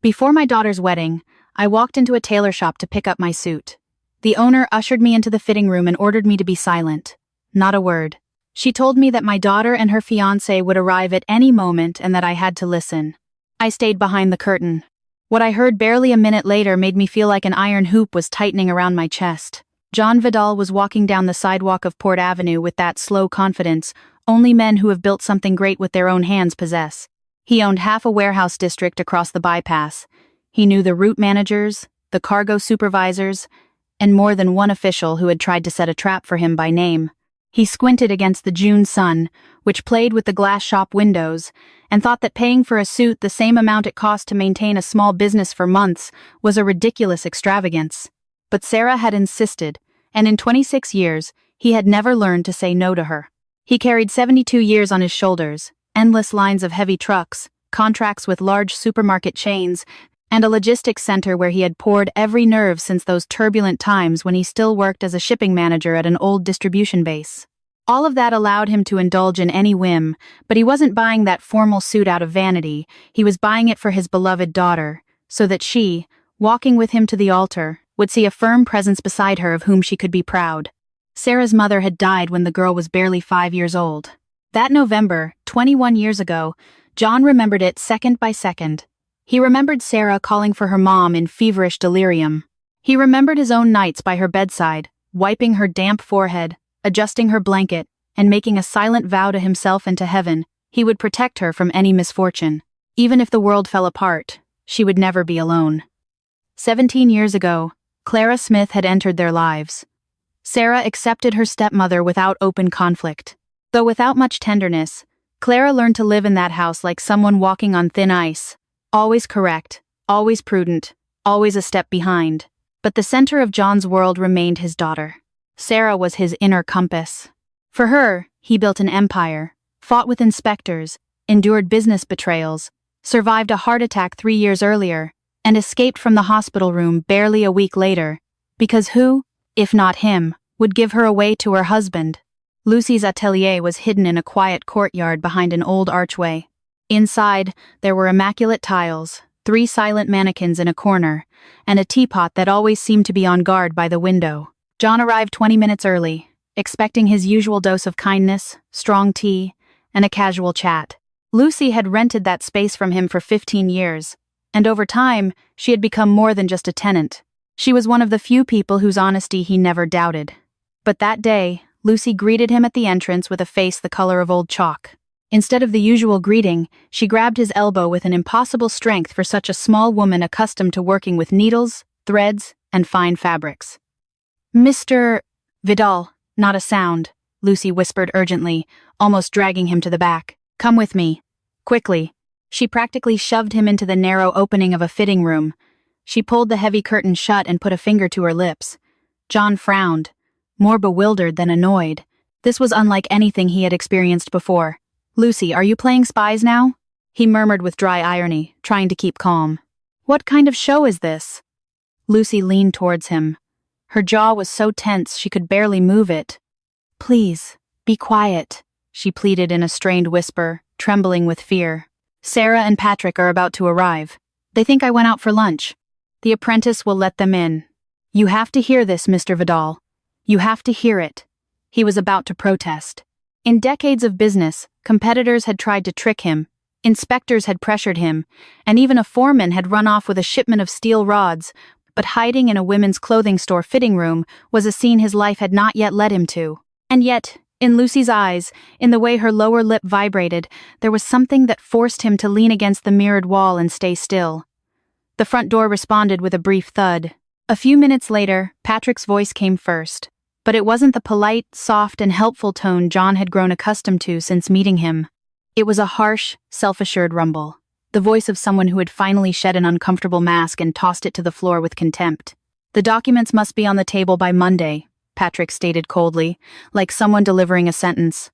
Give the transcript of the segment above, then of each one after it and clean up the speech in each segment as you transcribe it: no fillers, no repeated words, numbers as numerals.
Before my daughter's wedding, I walked into a tailor shop to pick up my suit. The owner ushered me into the fitting room and ordered me to be silent. Not a word. She told me that my daughter and her fiancé would arrive at any moment and that I had to listen. I stayed behind the curtain. What I heard barely a minute later made me feel like an iron hoop was tightening around my chest. John Vidal was walking down the sidewalk of Port Avenue with that slow confidence only men who have built something great with their own hands possess. He owned half a warehouse district across the bypass. He knew the route managers, the cargo supervisors, and more than one official who had tried to set a trap for him by name. He squinted against the June sun, which played with the glass shop windows, and thought that paying for a suit the same amount it cost to maintain a small business for months was a ridiculous extravagance. But Sarah had insisted, and in 26 years, he had never learned to say no to her. He carried 72 years on his shoulders, endless lines of heavy trucks, contracts with large supermarket chains, and a logistics center where he had poured every nerve since those turbulent times when he still worked as a shipping manager at an old distribution base. All of that allowed him to indulge in any whim, but he wasn't buying that formal suit out of vanity. He was buying it for his beloved daughter, so that she, walking with him to the altar, would see a firm presence beside her of whom she could be proud. Sarah's mother had died when the girl was barely 5 years old. That November, 21 years ago, John remembered it second by second. He remembered Sarah calling for her mom in feverish delirium. He remembered his own nights by her bedside, wiping her damp forehead, adjusting her blanket, and making a silent vow to himself and to heaven he would protect her from any misfortune. Even if the world fell apart, she would never be alone. 17 years ago, Clara Smith had entered their lives. Sarah accepted her stepmother without open conflict. Though without much tenderness, Clara learned to live in that house like someone walking on thin ice, always correct, always prudent, always a step behind. But the center of John's world remained his daughter. Sarah was his inner compass. For her, he built an empire, fought with inspectors, endured business betrayals, survived a heart attack 3 years earlier, and escaped from the hospital room barely a week later. Because who, if not him, would give her away to her husband? Lucy's atelier was hidden in a quiet courtyard behind an old archway. Inside, there were immaculate tiles, 3 silent mannequins in a corner, and a teapot that always seemed to be on guard by the window. John arrived 20 minutes early, expecting his usual dose of kindness, strong tea, and a casual chat. Lucy had rented that space from him for 15 years, and over time, she had become more than just a tenant. She was one of the few people whose honesty he never doubted. But that day, Lucy greeted him at the entrance with a face the color of old chalk. Instead of the usual greeting, she grabbed his elbow with an impossible strength for such a small woman accustomed to working with needles, threads, and fine fabrics. "Mr. Vidal," not a sound, Lucy whispered urgently, almost dragging him to the back. "Come with me." Quickly, she practically shoved him into the narrow opening of a fitting room. She pulled the heavy curtain shut and put a finger to her lips. John frowned, more bewildered than annoyed. This was unlike anything he had experienced before. "Lucy, are you playing spies now?" he murmured with dry irony, trying to keep calm. "What kind of show is this?" Lucy leaned towards him. Her jaw was so tense she could barely move it. "Please, be quiet," she pleaded in a strained whisper, trembling with fear. "Sarah and Patrick are about to arrive. They think I went out for lunch. The apprentice will let them in. You have to hear this, Mr. Vidal. You have to hear it." He was about to protest. In decades of business, competitors had tried to trick him, inspectors had pressured him, and even a foreman had run off with a shipment of steel rods, but hiding in a women's clothing store fitting room was a scene his life had not yet led him to. And yet, in Lucy's eyes, in the way her lower lip vibrated, there was something that forced him to lean against the mirrored wall and stay still. The front door responded with a brief thud. A few minutes later, Patrick's voice came first, but it wasn't the polite, soft, and helpful tone John had grown accustomed to since meeting him. It was a harsh, self-assured rumble, the voice of someone who had finally shed an uncomfortable mask and tossed it to the floor with contempt. "The documents must be on the table by Monday," Patrick stated coldly, like someone delivering a sentence.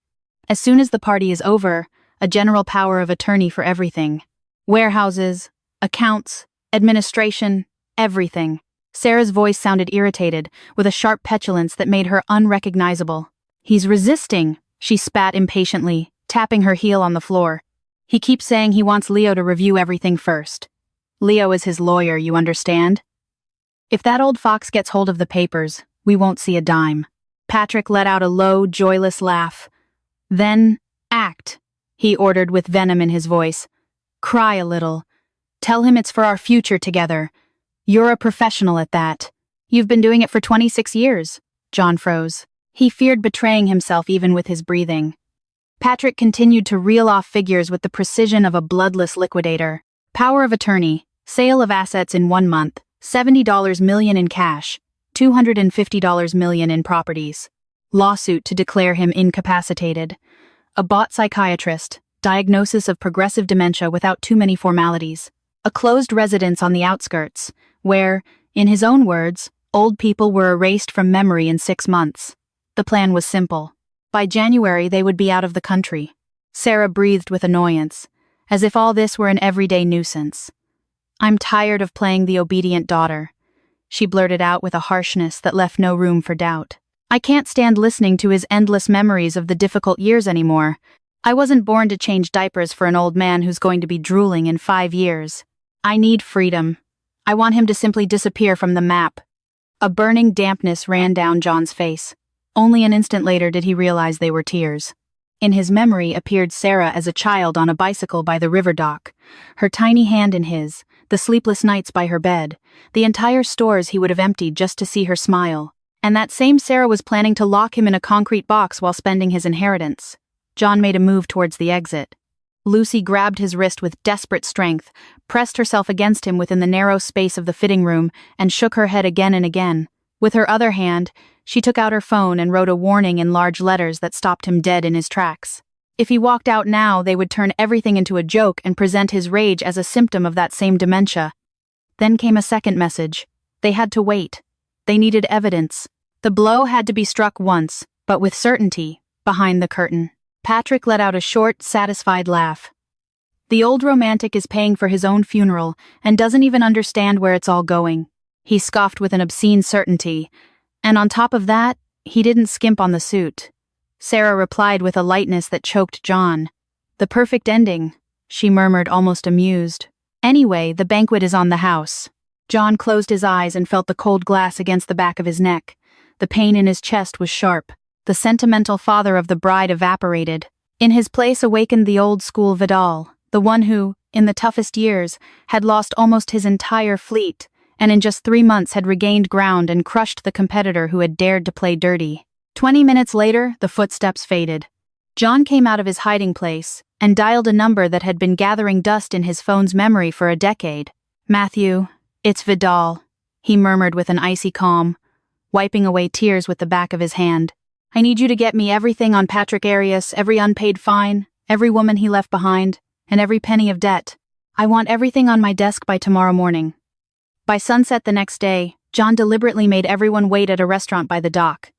"As soon as the party is over, a general power of attorney for everything. Warehouses, accounts, administration, everything." Sarah's voice sounded irritated, with a sharp petulance that made her unrecognizable. "He's resisting," she spat impatiently, tapping her heel on the floor. "He keeps saying he wants Leo to review everything first." Leo is his lawyer, you understand? If that old fox gets hold of the papers, we won't see a dime. Patrick let out a low, joyless laugh. Then, act, he ordered with venom in his voice. Cry a little. Tell him it's for our future together. You're a professional at that. You've been doing it for 26 years. John froze. He feared betraying himself even with his breathing. Patrick continued to reel off figures with the precision of a bloodless liquidator. Power of attorney, sale of assets in 1 month, $70 million in cash, $250 million in properties. Lawsuit to declare him incapacitated. A bought psychiatrist, diagnosis of progressive dementia without too many formalities. A closed residence on the outskirts, where, in his own words, old people were erased from memory in 6 months. The plan was simple. By January, they would be out of the country. Sarah breathed with annoyance, as if all this were an everyday nuisance. I'm tired of playing the obedient daughter, she blurted out with a harshness that left no room for doubt. I can't stand listening to his endless memories of the difficult years anymore. I wasn't born to change diapers for an old man who's going to be drooling in 5 years. I need freedom. I want him to simply disappear from the map. A burning dampness ran down John's face. Only an instant later did he realize they were tears. In his memory appeared Sarah as a child on a bicycle by the river dock, her tiny hand in his, the sleepless nights by her bed, the entire stores he would have emptied just to see her smile. And that same Sarah was planning to lock him in a concrete box while spending his inheritance. John made a move towards the exit. Lucy grabbed his wrist with desperate strength, pressed herself against him within the narrow space of the fitting room, and shook her head again and again. With her other hand, she took out her phone and wrote a warning in large letters that stopped him dead in his tracks. If he walked out now, they would turn everything into a joke and present his rage as a symptom of that same dementia. Then came a second message. They had to wait. They needed evidence. The blow had to be struck once, but with certainty, behind the curtain. Patrick let out a short, satisfied laugh. The old romantic is paying for his own funeral and doesn't even understand where it's all going. He scoffed with an obscene certainty. And on top of that, he didn't skimp on the suit. Sarah replied with a lightness that choked John. The perfect ending, she murmured, almost amused. Anyway, the banquet is on the house. John closed his eyes and felt the cold glass against the back of his neck. The pain in his chest was sharp. The sentimental father of the bride evaporated. In his place awakened the old-school Vidal, the one who, in the toughest years, had lost almost his entire fleet, and in just 3 months had regained ground and crushed the competitor who had dared to play dirty. 20 minutes later, the footsteps faded. John came out of his hiding place and dialed a number that had been gathering dust in his phone's memory for a decade. Matthew, it's Vidal, he murmured with an icy calm, wiping away tears with the back of his hand. I need you to get me everything on Patrick Arias, every unpaid fine, every woman he left behind, and every penny of debt. I want everything on my desk by tomorrow morning. By sunset the next day, John deliberately made everyone wait at a restaurant by the dock.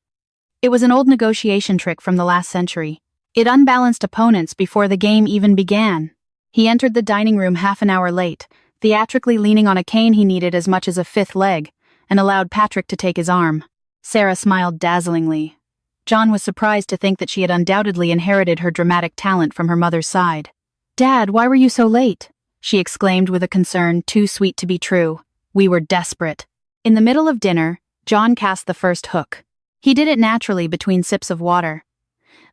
It was an old negotiation trick from the last century. It unbalanced opponents before the game even began. He entered the dining room half an hour late, theatrically leaning on a cane he needed as much as a fifth leg, and allowed Patrick to take his arm. Sarah smiled dazzlingly. John was surprised to think that she had undoubtedly inherited her dramatic talent from her mother's side. "Dad, why were you so late?" she exclaimed with a concern too sweet to be true. "We were desperate." In the middle of dinner, John cast the first hook. He did it naturally between sips of water.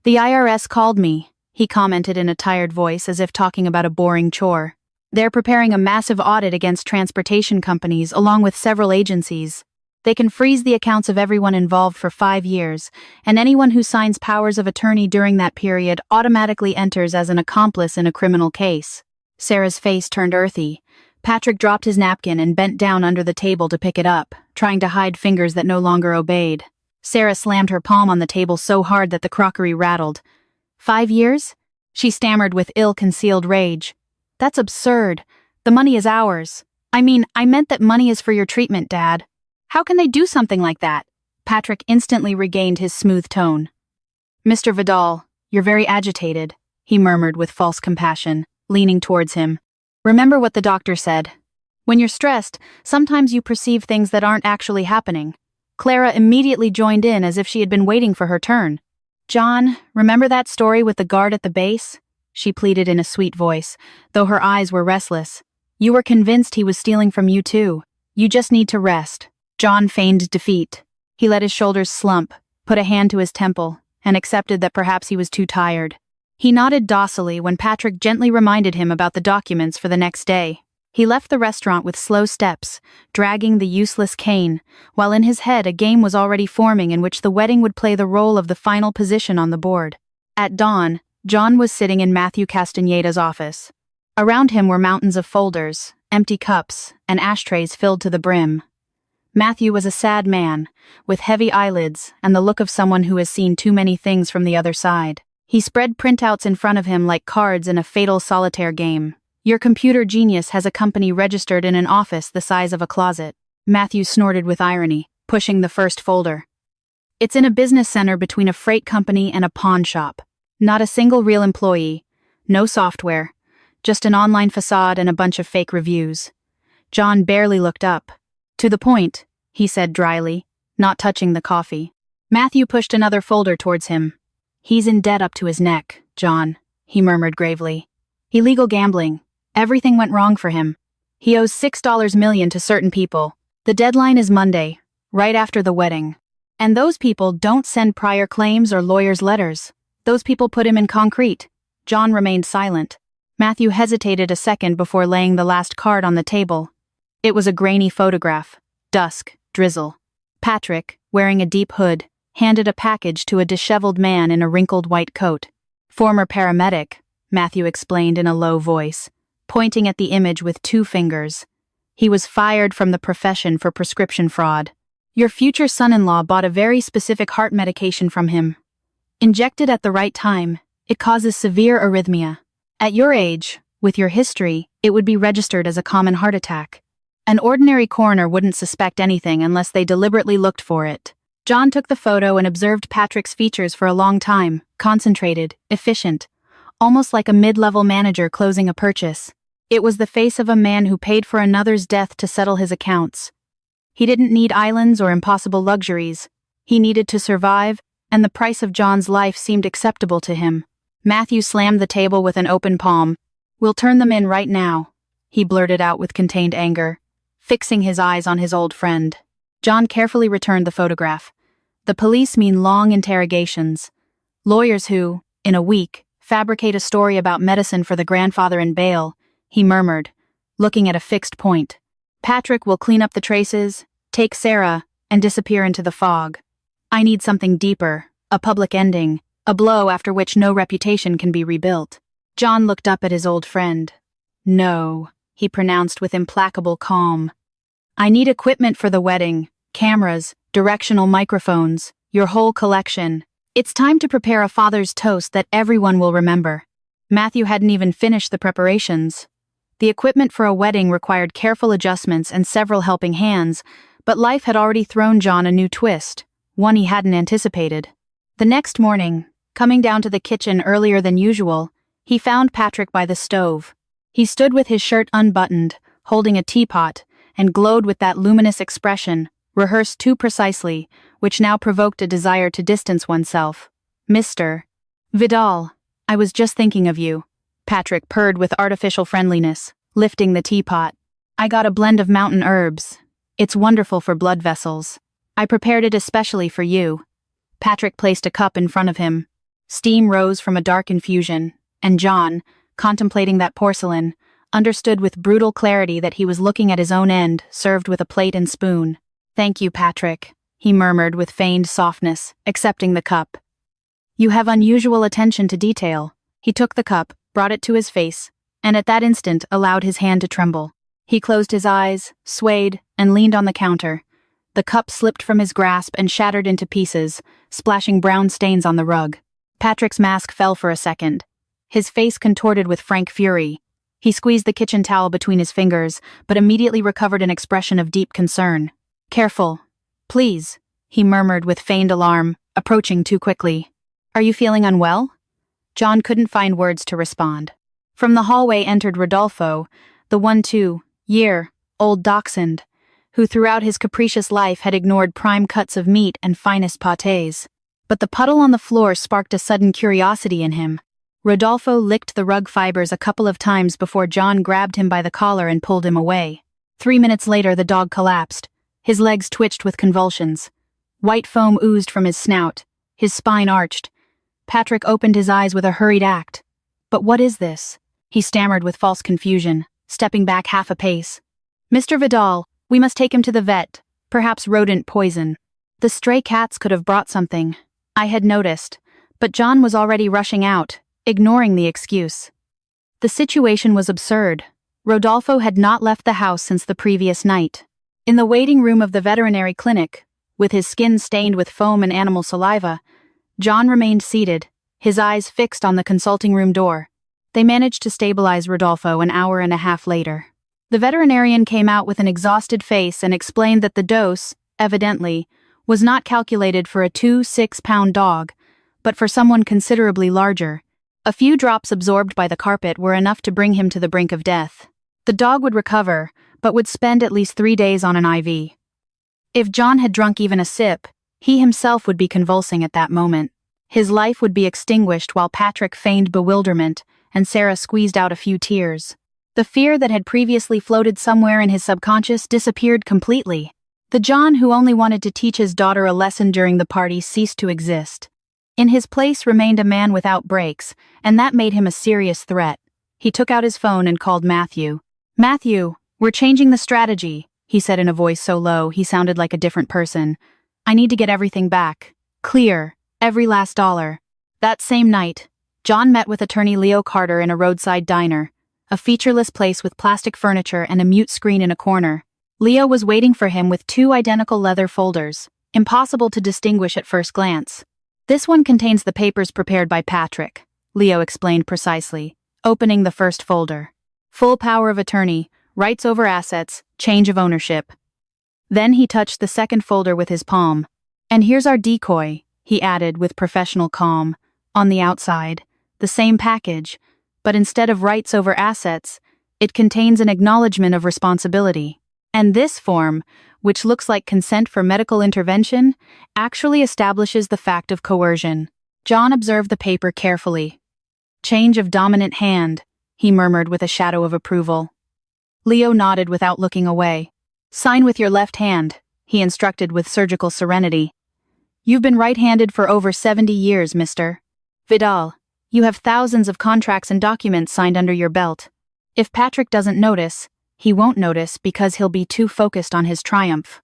"The IRS called me," he commented in a tired voice as if talking about a boring chore. "They're preparing a massive audit against transportation companies along with several agencies. They can freeze the accounts of everyone involved for 5 years, and anyone who signs powers of attorney during that period automatically enters as an accomplice in a criminal case." Sarah's face turned earthy. Patrick dropped his napkin and bent down under the table to pick it up, trying to hide fingers that no longer obeyed. Sarah slammed her palm on the table so hard that the crockery rattled. 5 years? She stammered with ill-concealed rage. "That's absurd. The money is ours. I meant that money is for your treatment, Dad. How can they do something like that?" Patrick instantly regained his smooth tone. "Mr. Vidal, you're very agitated," he murmured with false compassion, leaning towards him. "Remember what the doctor said. When you're stressed, sometimes you perceive things that aren't actually happening." Clara immediately joined in as if she had been waiting for her turn. "John, remember that story with the guard at the base?" she pleaded in a sweet voice, though her eyes were restless. You were convinced he was stealing from you too. You just need to rest. John feigned defeat. He let his shoulders slump, put a hand to his temple, and accepted that perhaps he was too tired. He nodded docilely when Patrick gently reminded him about the documents for the next day. He left the restaurant with slow steps, dragging the useless cane, while in his head a game was already forming in which the wedding would play the role of the final position on the board. At dawn, John was sitting in Matthew Castaneda's office. Around him were mountains of folders, empty cups, and ashtrays filled to the brim. Matthew was a sad man, with heavy eyelids and the look of someone who has seen too many things from the other side. He spread printouts in front of him like cards in a fatal solitaire game. Your computer genius has a company registered in an office the size of a closet. Matthew snorted with irony, pushing the first folder. It's in a business center between a freight company and a pawn shop. Not a single real employee. No software. Just an online facade and a bunch of fake reviews. John barely looked up. To the point, he said dryly, not touching the coffee. Matthew pushed another folder towards him. He's in debt up to his neck, John, he murmured gravely. Illegal gambling. Everything went wrong for him. He owes $6 million to certain people. The deadline is Monday, right after the wedding. And those people don't send prior claims or lawyers' letters. Those people put him in concrete. John remained silent. Matthew hesitated a second before laying the last card on the table. It was a grainy photograph. Dusk, drizzle. Patrick, wearing a deep hood, handed a package to a disheveled man in a wrinkled white coat. Former paramedic, Matthew explained in a low voice, pointing at the image with 2 fingers. He was fired from the profession for prescription fraud. Your future son-in-law bought a very specific heart medication from him. Injected at the right time, it causes severe arrhythmia. At your age, with your history, it would be registered as a common heart attack. An ordinary coroner wouldn't suspect anything unless they deliberately looked for it. John took the photo and observed Patrick's features for a long time, concentrated, efficient, almost like a mid-level manager closing a purchase. It was the face of a man who paid for another's death to settle his accounts. He didn't need islands or impossible luxuries. He needed to survive, and the price of John's life seemed acceptable to him. Matthew slammed the table with an open palm. "We'll turn them in right now," he blurted out with contained anger, fixing his eyes on his old friend. John carefully returned the photograph. The police mean long interrogations. Lawyers who, in a week, fabricate a story about medicine for the grandfather in bail, he murmured, looking at a fixed point. Patrick will clean up the traces, take Sarah, and disappear into the fog. I need something deeper, a public ending, a blow after which no reputation can be rebuilt. John looked up at his old friend. No, he pronounced with implacable calm. I need equipment for the wedding, cameras, directional microphones, your whole collection. It's time to prepare a father's toast that everyone will remember. Matthew hadn't even finished the preparations. The equipment for a wedding required careful adjustments and several helping hands, but life had already thrown John a new twist, one he hadn't anticipated. The next morning, coming down to the kitchen earlier than usual, he found Patrick by the stove. He stood with his shirt unbuttoned, holding a teapot, and glowed with that luminous expression, rehearsed too precisely, which now provoked a desire to distance oneself. Mr. Vidal, I was just thinking of you. Patrick purred with artificial friendliness, lifting the teapot. I got a blend of mountain herbs. It's wonderful for blood vessels. I prepared it especially for you. Patrick placed a cup in front of him. Steam rose from a dark infusion, and John, contemplating that porcelain, understood with brutal clarity that he was looking at his own end, served with a plate and spoon. Thank you, Patrick, he murmured with feigned softness, accepting the cup. You have unusual attention to detail. He took the cup, brought it to his face, and at that instant allowed his hand to tremble. He closed his eyes, swayed, and leaned on the counter. The cup slipped from his grasp and shattered into pieces, splashing brown stains on the rug. Patrick's mask fell for a second. His face contorted with frank fury. He squeezed the kitchen towel between his fingers, but immediately recovered an expression of deep concern. Careful. Please, he murmured with feigned alarm, approaching too quickly. Are you feeling unwell? John couldn't find words to respond. From the hallway entered Rodolfo, the 1-2-year-old dachshund, who throughout his capricious life had ignored prime cuts of meat and finest pâtés. But the puddle on the floor sparked a sudden curiosity in him. Rodolfo licked the rug fibers a couple of times before John grabbed him by the collar and pulled him away. 3 minutes later, the dog collapsed. His legs twitched with convulsions. White foam oozed from his snout. His spine arched. Patrick opened his eyes with a hurried act. "But what is this?" he stammered with false confusion, stepping back half a pace. "Mr. Vidal, we must take him to the vet. Perhaps rodent poison. The stray cats could have brought something. I had noticed, but John was already rushing out, ignoring the excuse. The situation was absurd. Rodolfo had not left the house since the previous night. In the waiting room of the veterinary clinic, with his skin stained with foam and animal saliva, John remained seated, his eyes fixed on the consulting room door. They managed to stabilize Rodolfo an hour and a half later. The veterinarian came out with an exhausted face and explained that the dose, evidently, was not calculated for a 2-6-pound dog, but for someone considerably larger. A few drops absorbed by the carpet were enough to bring him to the brink of death. The dog would recover, but would spend at least 3 days on an IV. If John had drunk even a sip, he himself would be convulsing at that moment. His life would be extinguished while Patrick feigned bewilderment and Sarah squeezed out a few tears. The fear that had previously floated somewhere in his subconscious disappeared completely. The John who only wanted to teach his daughter a lesson during the party ceased to exist. In his place remained a man without brakes, and that made him a serious threat. He took out his phone and called Matthew. "Matthew, we're changing the strategy," he said in a voice so low he sounded like a different person. "I need to get everything back. Clear. Every last dollar." That same night, John met with attorney Leo Carter in a roadside diner, a featureless place with plastic furniture and a mute screen in a corner. Leo was waiting for him with 2 identical leather folders, impossible to distinguish at first glance. "This one contains the papers prepared by Patrick," Leo explained precisely, opening the first folder. "Full power of attorney, rights over assets, change of ownership." Then he touched the second folder with his palm. "And here's our decoy," he added with professional calm. "On the outside, the same package, but instead of rights over assets, it contains an acknowledgement of responsibility. And this form, which looks like consent for medical intervention, actually establishes the fact of coercion." John observed the paper carefully. "Change of dominant hand," he murmured with a shadow of approval. Leo nodded without looking away. "Sign with your left hand," he instructed with surgical serenity. "You've been right-handed for over 70 years, Mr. Vidal. You have thousands of contracts and documents signed under your belt. If Patrick doesn't notice, he won't notice because he'll be too focused on his triumph.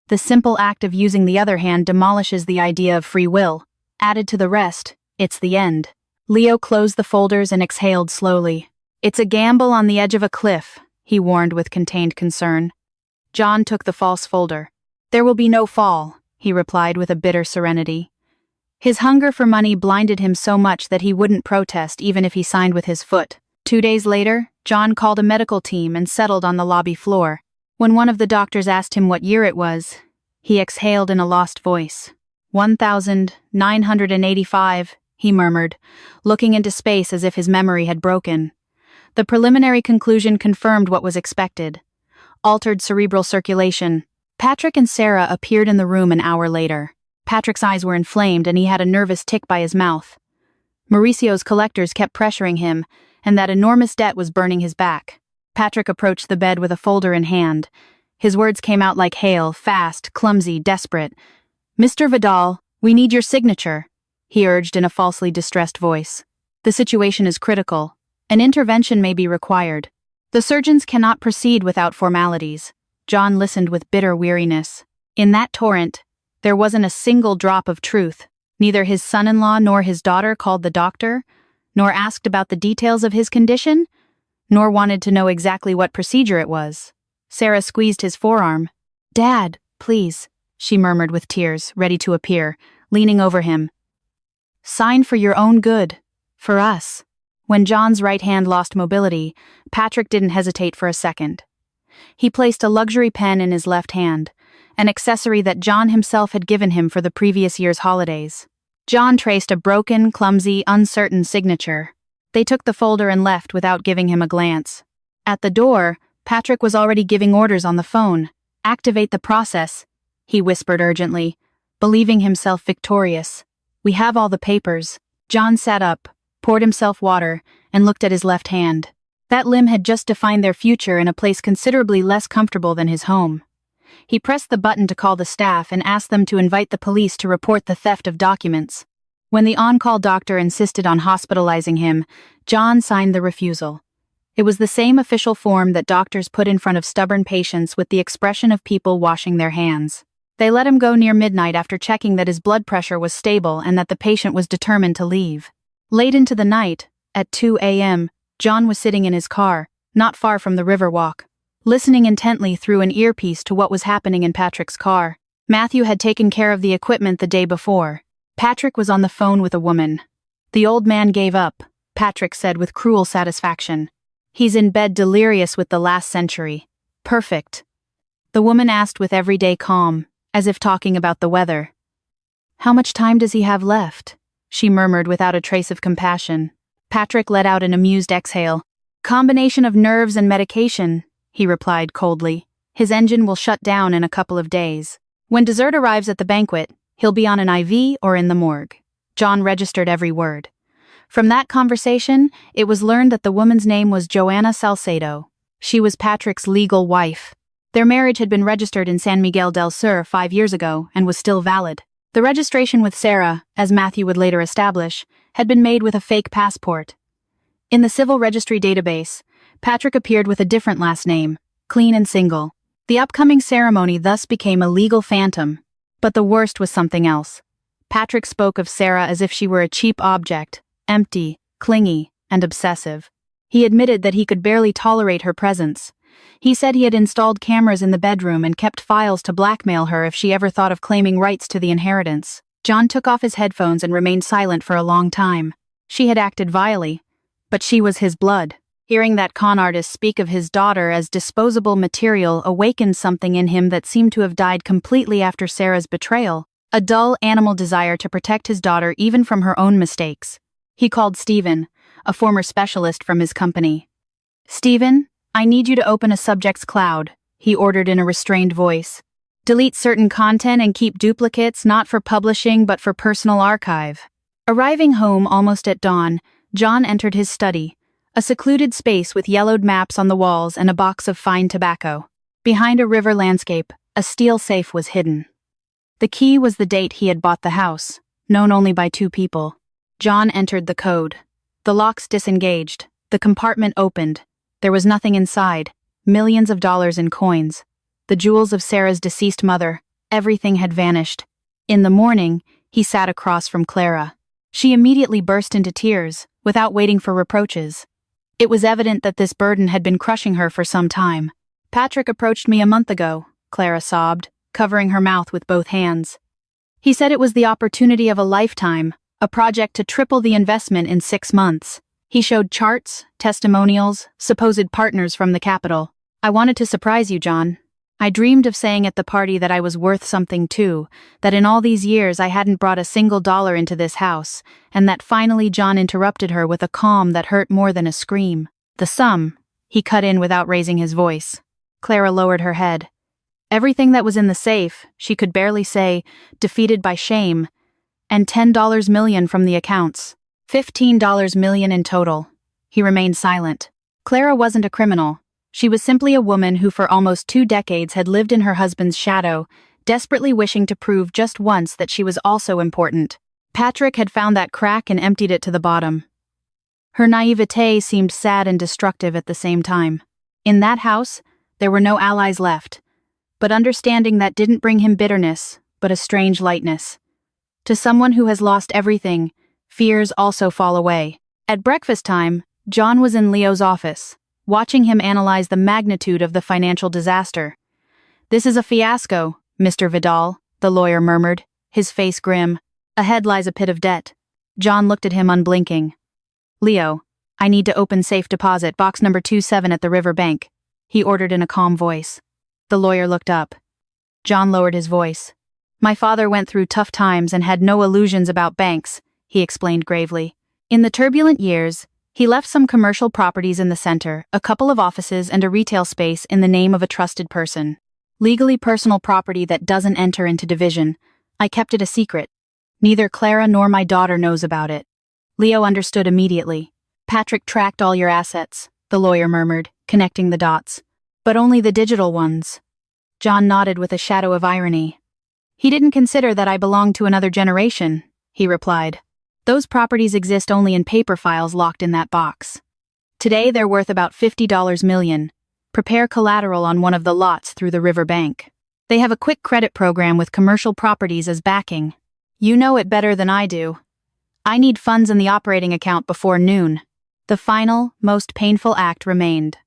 The simple act of using the other hand demolishes the idea of free will. Added to the rest, it's the end." Leo closed the folders and exhaled slowly. "It's a gamble on the edge of a cliff," he warned with contained concern. John took the false folder. "There will be no fall," he replied with a bitter serenity. His hunger for money blinded him so much that he wouldn't protest even if he signed with his foot. 2 days later, John called a medical team and settled on the lobby floor. When one of the doctors asked him what year it was, he exhaled in a lost voice. 1985, he murmured, looking into space as if his memory had broken. The preliminary conclusion confirmed what was expected. Altered cerebral circulation. Patrick and Sarah appeared in the room an hour later. Patrick's eyes were inflamed and he had a nervous tick by his mouth. Mauricio's collectors kept pressuring him, and that enormous debt was burning his back. Patrick approached the bed with a folder in hand. His words came out like hail, fast, clumsy, desperate. "Mr. Vidal, we need your signature," he urged in a falsely distressed voice. "The situation is critical. An intervention may be required. The surgeons cannot proceed without formalities." John listened with bitter weariness. In that torrent, there wasn't a single drop of truth. Neither his son-in-law nor his daughter called the doctor, nor asked about the details of his condition, nor wanted to know exactly what procedure it was. Sarah squeezed his forearm. "Dad, please," she murmured with tears, ready to appear, leaning over him. "Sign for your own good. For us." When John's right hand lost mobility, Patrick didn't hesitate for a second. He placed a luxury pen in his left hand, an accessory that John himself had given him for the previous year's holidays. John traced a broken, clumsy, uncertain signature. They took the folder and left without giving him a glance. At the door, Patrick was already giving orders on the phone. "Activate the process," he whispered urgently, believing himself victorious. "We have all the papers." John sat up, poured himself water, and looked at his left hand. That limb had just defined their future in a place considerably less comfortable than his home. He pressed the button to call the staff and asked them to invite the police to report the theft of documents. When the on-call doctor insisted on hospitalizing him, John signed the refusal. It was the same official form that doctors put in front of stubborn patients with the expression of people washing their hands. They let him go near midnight after checking that his blood pressure was stable and that the patient was determined to leave. Late into the night, at 2 a.m., John was sitting in his car, not far from the Riverwalk, listening intently through an earpiece to what was happening in Patrick's car. Matthew had taken care of the equipment the day before. Patrick was on the phone with a woman. The old man gave up, Patrick said with cruel satisfaction. He's in bed delirious with the last century. Perfect. The woman asked with everyday calm, as if talking about the weather. How much time does he have left? She murmured without a trace of compassion. Patrick let out an amused exhale. Combination of nerves and medication, he replied coldly. His engine will shut down in a couple of days. When dessert arrives at the banquet, he'll be on an IV or in the morgue. John registered every word. From that conversation, it was learned that the woman's name was Joanna Salcedo. She was Patrick's legal wife. Their marriage had been registered in San Miguel del Sur 5 years ago and was still valid. The registration with Sarah, as Matthew would later establish, had been made with a fake passport. In the civil registry database, Patrick appeared with a different last name, clean and single. The upcoming ceremony thus became a legal phantom. But the worst was something else. Patrick spoke of Sarah as if she were a cheap object, empty, clingy, and obsessive. He admitted that he could barely tolerate her presence. He said he had installed cameras in the bedroom and kept files to blackmail her if she ever thought of claiming rights to the inheritance. John took off his headphones and remained silent for a long time. She had acted vilely, but she was his blood. Hearing that con artist speak of his daughter as disposable material awakened something in him that seemed to have died completely after Sarah's betrayal, a dull animal desire to protect his daughter even from her own mistakes. He called Stephen, a former specialist from his company. Stephen, I need you to open a subjects cloud, he ordered in a restrained voice. Delete certain content and keep duplicates not for publishing but for personal archive. Arriving home almost at dawn, John entered his study, a secluded space with yellowed maps on the walls and a box of fine tobacco. Behind a river landscape, a steel safe was hidden. The key was the date he had bought the house, known only by 2 people. John entered the code. The locks disengaged. The compartment opened. There was nothing inside. Millions of dollars in coins. The jewels of Sarah's deceased mother. Everything had vanished. In the morning, he sat across from Clara. She immediately burst into tears, without waiting for reproaches. It was evident that this burden had been crushing her for some time. Patrick approached me a month ago, Clara sobbed, covering her mouth with both hands. He said it was the opportunity of a lifetime, a project to triple the investment in 6 months. He showed charts, testimonials, supposed partners from the capital. I wanted to surprise you, John. I dreamed of saying at the party that I was worth something too, that in all these years I hadn't brought a single dollar into this house, and that finally John interrupted her with a calm that hurt more than a scream. The sum, he cut in without raising his voice. Clara lowered her head. Everything that was in the safe, she could barely say, defeated by shame, and $10 million from the accounts. $15 million in total. He remained silent. Clara wasn't a criminal. She was simply a woman who for almost 2 decades had lived in her husband's shadow, desperately wishing to prove just once that she was also important. Patrick had found that crack and emptied it to the bottom. Her naivete seemed sad and destructive at the same time. In that house, there were no allies left. But understanding that didn't bring him bitterness, but a strange lightness. To someone who has lost everything, fears also fall away. At breakfast time, John was in Leo's office, watching him analyze the magnitude of the financial disaster. "This is a fiasco, Mr. Vidal," the lawyer murmured, his face grim. "Ahead lies a pit of debt." John looked at him unblinking. "Leo, I need to open safe deposit box number 27 at the river bank," he ordered in a calm voice. The lawyer looked up. John lowered his voice. "My father went through tough times and had no illusions about banks," he explained gravely. "In the turbulent years, he left some commercial properties in the center, a couple of offices and a retail space in the name of a trusted person. Legally personal property that doesn't enter into division. I kept it a secret. Neither Clara nor my daughter knows about it." Leo understood immediately. Patrick tracked all your assets, the lawyer murmured, connecting the dots. But only the digital ones. John nodded with a shadow of irony. He didn't consider that I belonged to another generation, he replied. Those properties exist only in paper files locked in that box. Today they're worth about $50 million. Prepare collateral on one of the lots through the river bank. They have a quick credit program with commercial properties as backing. You know it better than I do. I need funds in the operating account before noon. The final, most painful act remained.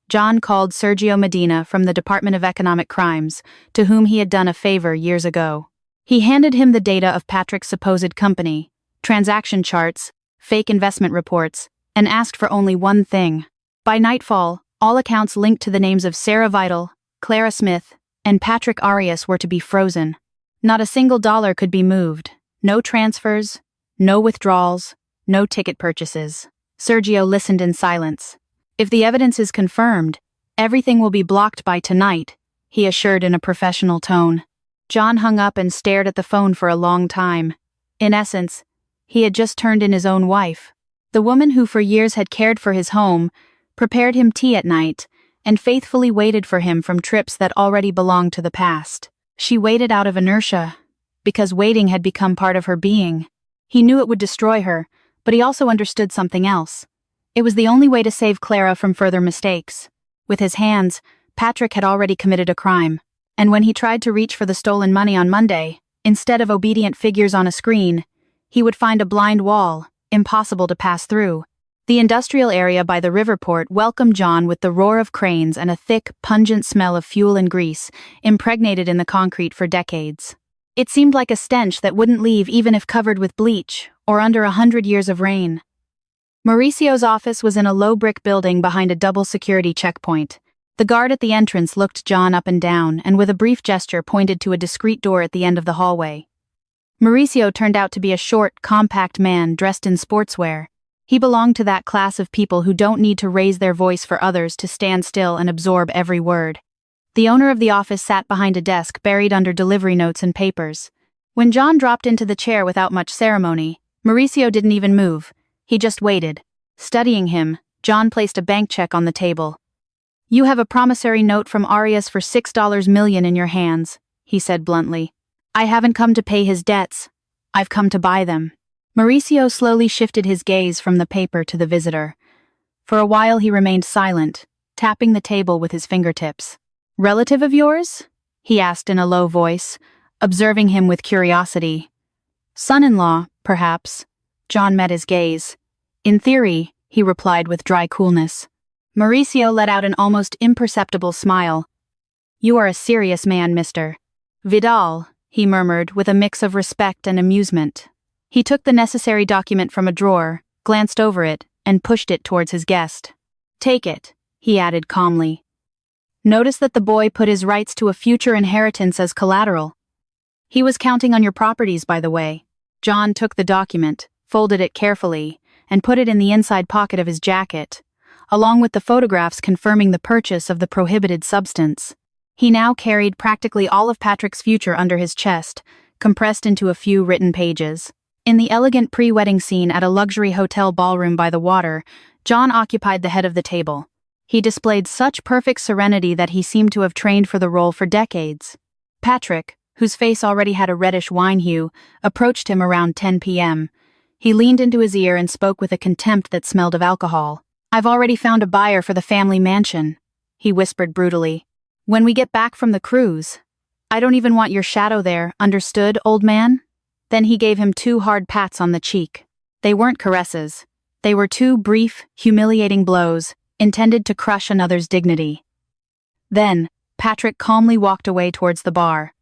John called Sergio Medina from the Department of Economic Crimes, to whom he had done a favor years ago. He handed him the data of Patrick's supposed company, transaction charts, fake investment reports, and asked for only one thing. By nightfall, all accounts linked to the names of Sarah Vital, Clara Smith, and Patrick Arias were to be frozen. Not a single dollar could be moved. No transfers, no withdrawals, no ticket purchases. Sergio listened in silence. If the evidence is confirmed, everything will be blocked by tonight, he assured in a professional tone. John hung up and stared at the phone for a long time. In essence, he had just turned in his own wife. The woman who for years had cared for his home, prepared him tea at night, and faithfully waited for him from trips that already belonged to the past. She waited out of inertia, because waiting had become part of her being. He knew it would destroy her, but he also understood something else. It was the only way to save Clara from further mistakes. With his hands, Patrick had already committed a crime, and when he tried to reach for the stolen money on Monday, instead of obedient figures on a screen, he would find a blind wall, impossible to pass through. The industrial area by the riverport welcomed John with the roar of cranes and a thick, pungent smell of fuel and grease, impregnated in the concrete for decades. It seemed like a stench that wouldn't leave even if covered with bleach, or under 100 years of rain. Mauricio's office was in a low brick building behind a double security checkpoint. The guard at the entrance looked John up and down and with a brief gesture pointed to a discreet door at the end of the hallway. Mauricio turned out to be a short, compact man dressed in sportswear. He belonged to that class of people who don't need to raise their voice for others to stand still and absorb every word. The owner of the office sat behind a desk buried under delivery notes and papers. When John dropped into the chair without much ceremony, Mauricio didn't even move. He just waited. Studying him, John placed a bank check on the table. You have a promissory note from Arias for $6 million in your hands, he said bluntly. I haven't come to pay his debts. I've come to buy them. Mauricio slowly shifted his gaze from the paper to the visitor. For a while he remained silent, tapping the table with his fingertips. Relative of yours? He asked in a low voice, observing him with curiosity. Son-in-law, perhaps. John met his gaze. In theory, he replied with dry coolness. Mauricio let out an almost imperceptible smile. You are a serious man, Mr. Vidal, he murmured with a mix of respect and amusement. He took the necessary document from a drawer, glanced over it, and pushed it towards his guest. Take it, he added calmly. Notice that the boy put his rights to a future inheritance as collateral. He was counting on your properties, by the way. John took the document, folded it carefully, and put it in the inside pocket of his jacket, along with the photographs confirming the purchase of the prohibited substance. He now carried practically all of Patrick's future under his chest, compressed into a few written pages. In the elegant pre-wedding scene at a luxury hotel ballroom by the water, John occupied the head of the table. He displayed such perfect serenity that he seemed to have trained for the role for decades. Patrick, whose face already had a reddish wine hue, approached him around 10 p.m. He leaned into his ear and spoke with a contempt that smelled of alcohol. I've already found a buyer for the family mansion, he whispered brutally. When we get back from the cruise. I don't even want your shadow there, understood, old man? Then he gave him 2 hard pats on the cheek. They weren't caresses. They were 2 brief, humiliating blows, intended to crush another's dignity. Then, Patrick calmly walked away towards the bar.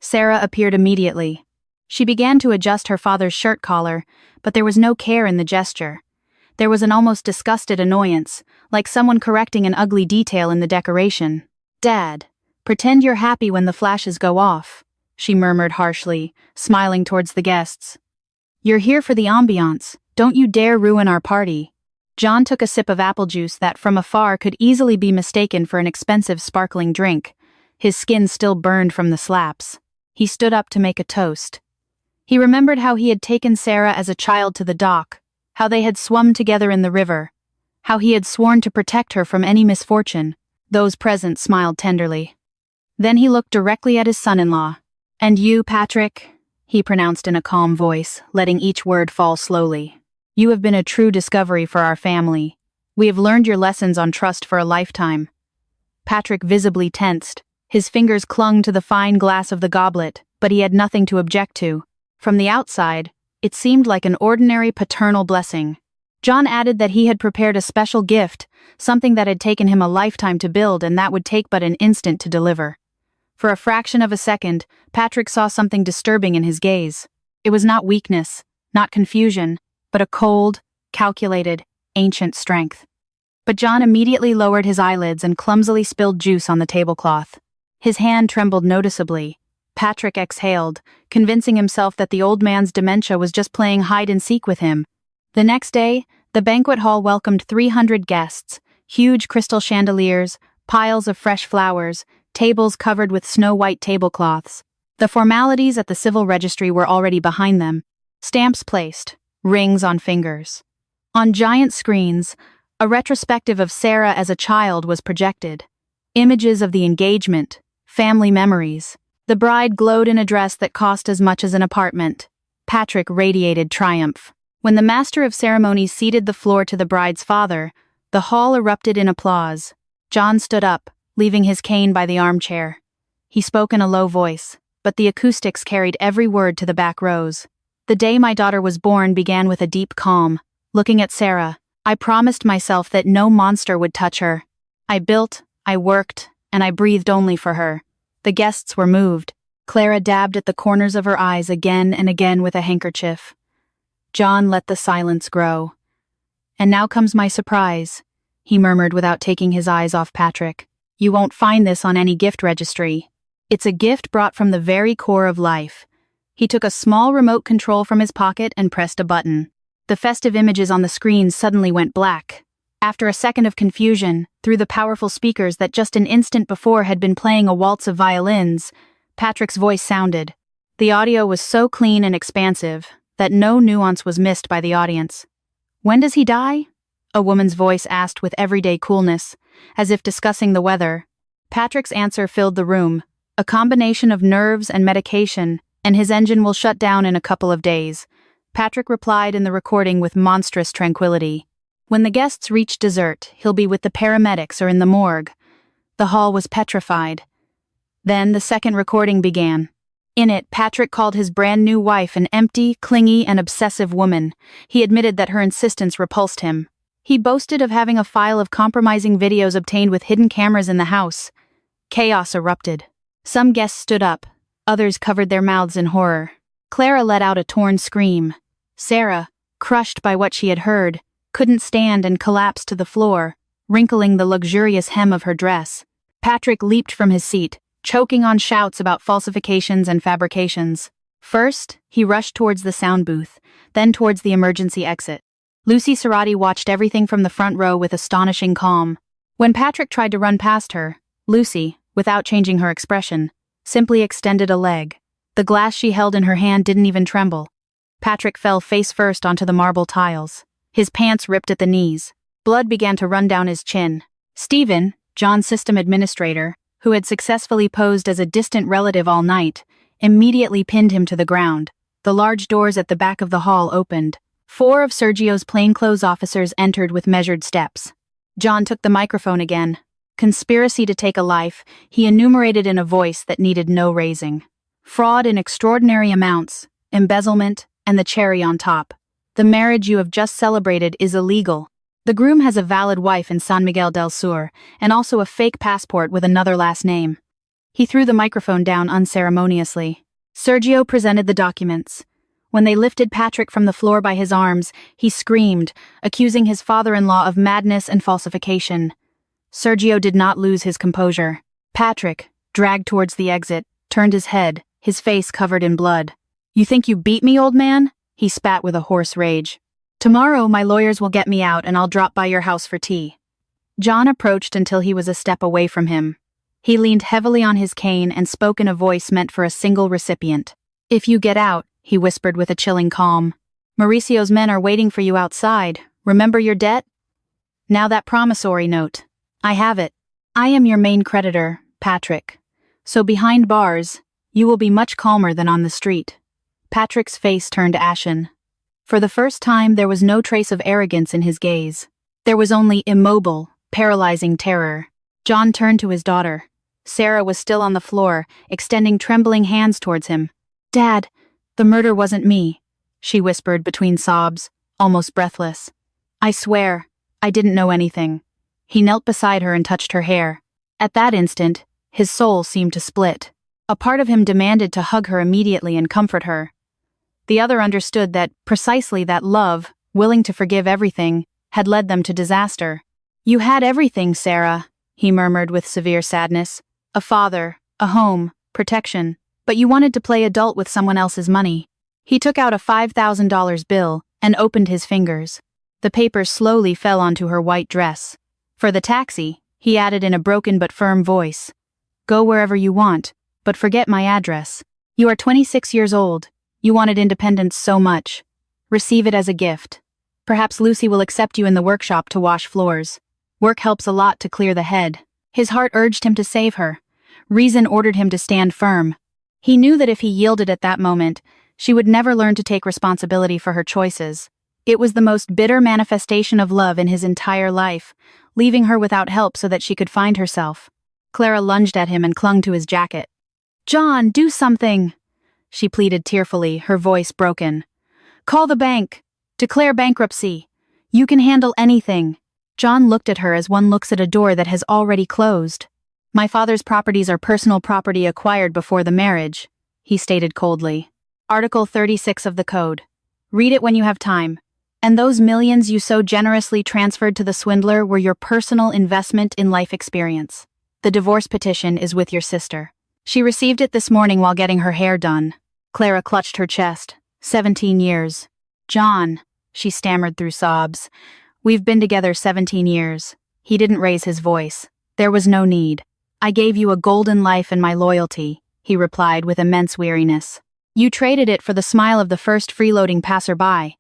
Sarah appeared immediately. She began to adjust her father's shirt collar, but there was no care in the gesture. There was an almost disgusted annoyance, like someone correcting an ugly detail in the decoration. Dad, pretend you're happy when the flashes go off, she murmured harshly, smiling towards the guests. You're here for the ambiance, don't you dare ruin our party. John took a sip of apple juice that from afar could easily be mistaken for an expensive sparkling drink. His skin still burned from the slaps. He stood up to make a toast. He remembered how he had taken Sarah as a child to the dock, how they had swum together in the river, how he had sworn to protect her from any misfortune. Those present smiled tenderly. Then he looked directly at his son-in-law. "And you, Patrick," he pronounced in a calm voice, letting each word fall slowly. "You have been a true discovery for our family. We have learned your lessons on trust for a lifetime." Patrick visibly tensed. His fingers clung to the fine glass of the goblet, but he had nothing to object to. From the outside, it seemed like an ordinary paternal blessing. John added that he had prepared a special gift, something that had taken him a lifetime to build and that would take but an instant to deliver. For a fraction of a second, Patrick saw something disturbing in his gaze. It was not weakness, not confusion, but a cold, calculated, ancient strength. But John immediately lowered his eyelids and clumsily spilled juice on the tablecloth. His hand trembled noticeably. Patrick exhaled, convincing himself that the old man's dementia was just playing hide-and-seek with him. The next day, the banquet hall welcomed 300 guests, huge crystal chandeliers, piles of fresh flowers, tables covered with snow-white tablecloths. The formalities at the civil registry were already behind them. Stamps placed, rings on fingers. On giant screens, a retrospective of Sarah as a child was projected. Images of the engagement, family memories. The bride glowed in a dress that cost as much as an apartment. Patrick radiated triumph. When the master of ceremonies ceded the floor to the bride's father, the hall erupted in applause. John stood up, leaving his cane by the armchair. He spoke in a low voice, but the acoustics carried every word to the back rows. "The day my daughter was born began with a deep calm. Looking at Sarah, I promised myself that no monster would touch her. I built, I worked, and I breathed only for her." The guests were moved. Clara dabbed at the corners of her eyes again and again with a handkerchief. John let the silence grow. "And now comes my surprise," he murmured without taking his eyes off Patrick. "You won't find this on any gift registry. It's a gift brought from the very core of life." He took a small remote control from his pocket and pressed a button. The festive images on the screen suddenly went black. After a second of confusion, through the powerful speakers that just an instant before had been playing a waltz of violins, Patrick's voice sounded. The audio was so clean and expansive that no nuance was missed by the audience. "When does he die?" a woman's voice asked with everyday coolness, as if discussing the weather. Patrick's answer filled the room. "A combination of nerves and medication, and his engine will shut down in a couple of days." Patrick replied in the recording with monstrous tranquility. "When the guests reach dessert, he'll be with the paramedics or in the morgue." The hall was petrified. Then the second recording began. In it, Patrick called his brand-new wife an empty, clingy, and obsessive woman. He admitted that her insistence repulsed him. He boasted of having a file of compromising videos obtained with hidden cameras in the house. Chaos erupted. Some guests stood up. Others covered their mouths in horror. Clara let out a torn scream. Sarah, crushed by what she had heard, couldn't stand and collapsed to the floor, wrinkling the luxurious hem of her dress. Patrick leaped from his seat, choking on shouts about falsifications and fabrications. First, he rushed towards the sound booth, then towards the emergency exit. Lucy Cerati watched everything from the front row with astonishing calm. When Patrick tried to run past her, Lucy, without changing her expression, simply extended a leg. The glass she held in her hand didn't even tremble. Patrick fell face first onto the marble tiles. His pants ripped at the knees. Blood began to run down his chin. Stephen, John's system administrator, who had successfully posed as a distant relative all night, immediately pinned him to the ground. The large doors at the back of the hall opened. 4 of Sergio's plainclothes officers entered with measured steps. John took the microphone again. Conspiracy to take a life, he enumerated in a voice that needed no raising. Fraud in extraordinary amounts, embezzlement, and the cherry on top. The marriage you have just celebrated is illegal. The groom has a valid wife in San Miguel del Sur, and also a fake passport with another last name. He threw the microphone down unceremoniously. Sergio presented the documents. When they lifted Patrick from the floor by his arms, he screamed, accusing his father-in-law of madness and falsification. Sergio did not lose his composure. Patrick, dragged towards the exit, turned his head, his face covered in blood. "You think you beat me, old man?" he spat with a hoarse rage. "Tomorrow my lawyers will get me out and I'll drop by your house for tea." John approached until he was a step away from him. He leaned heavily on his cane and spoke in a voice meant for a single recipient. "If you get out," he whispered with a chilling calm, Mauricio's men are waiting for you outside. Remember your debt? Now that promissory note. I have it. I am your main creditor, Patrick. So behind bars, you will be much calmer than on the street. Patrick's face turned ashen. For the first time, there was no trace of arrogance in his gaze. There was only immobile, paralyzing terror. John turned to his daughter. Sarah was still on the floor, extending trembling hands towards him. "Dad, the murder wasn't me," she whispered between sobs, almost breathless. "I swear, I didn't know anything." He knelt beside her and touched her hair. At that instant, his soul seemed to split. A part of him demanded to hug her immediately and comfort her. The other understood that precisely that love, willing to forgive everything, had led them to disaster. "You had everything, Sarah," he murmured with severe sadness. "A father, a home, protection. But you wanted to play adult with someone else's money." He took out a $5,000 bill and opened his fingers. The paper slowly fell onto her white dress. "For the taxi," he added in a broken but firm voice. "Go wherever you want, but forget my address. You are 26 years old. You wanted independence so much. Receive it as a gift. Perhaps Lucy will accept you in the workshop to wash floors. Work helps a lot to clear the head." His heart urged him to save her. Reason ordered him to stand firm. He knew that if he yielded at that moment, she would never learn to take responsibility for her choices. It was the most bitter manifestation of love in his entire life, leaving her without help so that she could find herself. Clara lunged at him and clung to his jacket. "John, do something!" she pleaded tearfully, her voice broken. "Call the bank. Declare bankruptcy. You can handle anything." John looked at her as one looks at a door that has already closed. "My father's properties are personal property acquired before the marriage," he stated coldly. "Article 36 of the Code. Read it when you have time. And those millions you so generously transferred to the swindler were your personal investment in life experience. The divorce petition is with your sister. She received it this morning while getting her hair done." Clara clutched her chest. 17 years. "John," she stammered through sobs. "We've been together 17 years. He didn't raise his voice. There was no need. I gave you a golden life and my loyalty," he replied with immense weariness. "You traded it for the smile of the first freeloading passerby.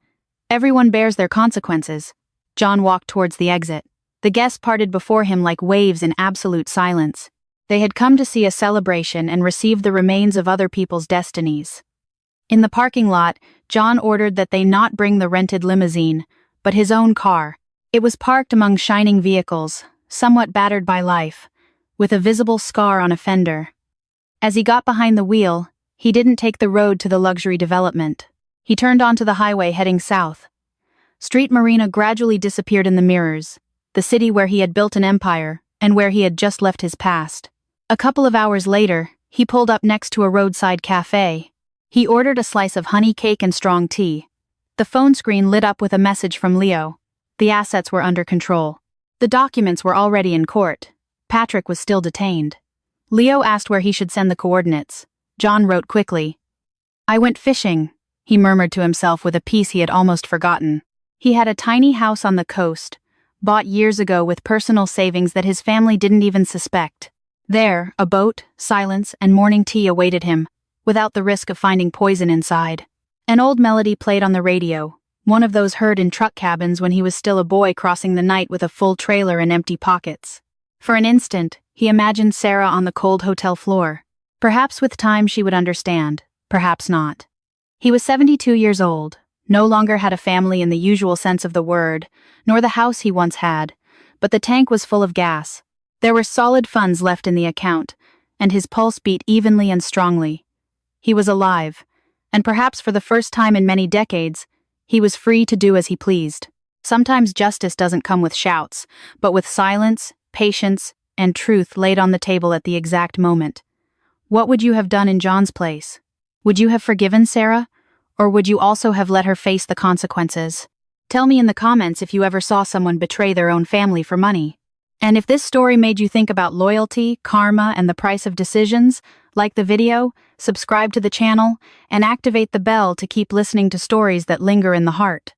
Everyone bears their consequences." John walked towards the exit. The guests parted before him like waves in absolute silence. They had come to see a celebration and receive the remains of other people's destinies. In the parking lot, John ordered that they not bring the rented limousine, but his own car. It was parked among shining vehicles, somewhat battered by life, with a visible scar on a fender. As he got behind the wheel, he didn't take the road to the luxury development. He turned onto the highway heading south. Street Marina gradually disappeared in the mirrors, the city where he had built an empire and where he had just left his past. A couple of hours later, he pulled up next to a roadside cafe. He ordered a slice of honey cake and strong tea. The phone screen lit up with a message from Leo. The assets were under control. The documents were already in court. Patrick was still detained. Leo asked where he should send the coordinates. John wrote quickly. "I went fishing," he murmured to himself with a piece he had almost forgotten. He had a tiny house on the coast, bought years ago with personal savings that his family didn't even suspect. There, a boat, silence, and morning tea awaited him, without the risk of finding poison inside. An old melody played on the radio, one of those heard in truck cabins when he was still a boy crossing the night with a full trailer and empty pockets. For an instant, he imagined Sarah on the cold hotel floor. Perhaps with time she would understand, perhaps not. He was 72 years old, no longer had a family in the usual sense of the word, nor the house he once had, but the tank was full of gas. There were solid funds left in the account, and his pulse beat evenly and strongly. He was alive, and perhaps for the first time in many decades, he was free to do as he pleased. Sometimes justice doesn't come with shouts, but with silence, patience, and truth laid on the table at the exact moment. What would you have done in John's place? Would you have forgiven Sarah, or would you also have let her face the consequences? Tell me in the comments if you ever saw someone betray their own family for money. And if this story made you think about loyalty, karma, and the price of decisions, like the video, subscribe to the channel, and activate the bell to keep listening to stories that linger in the heart.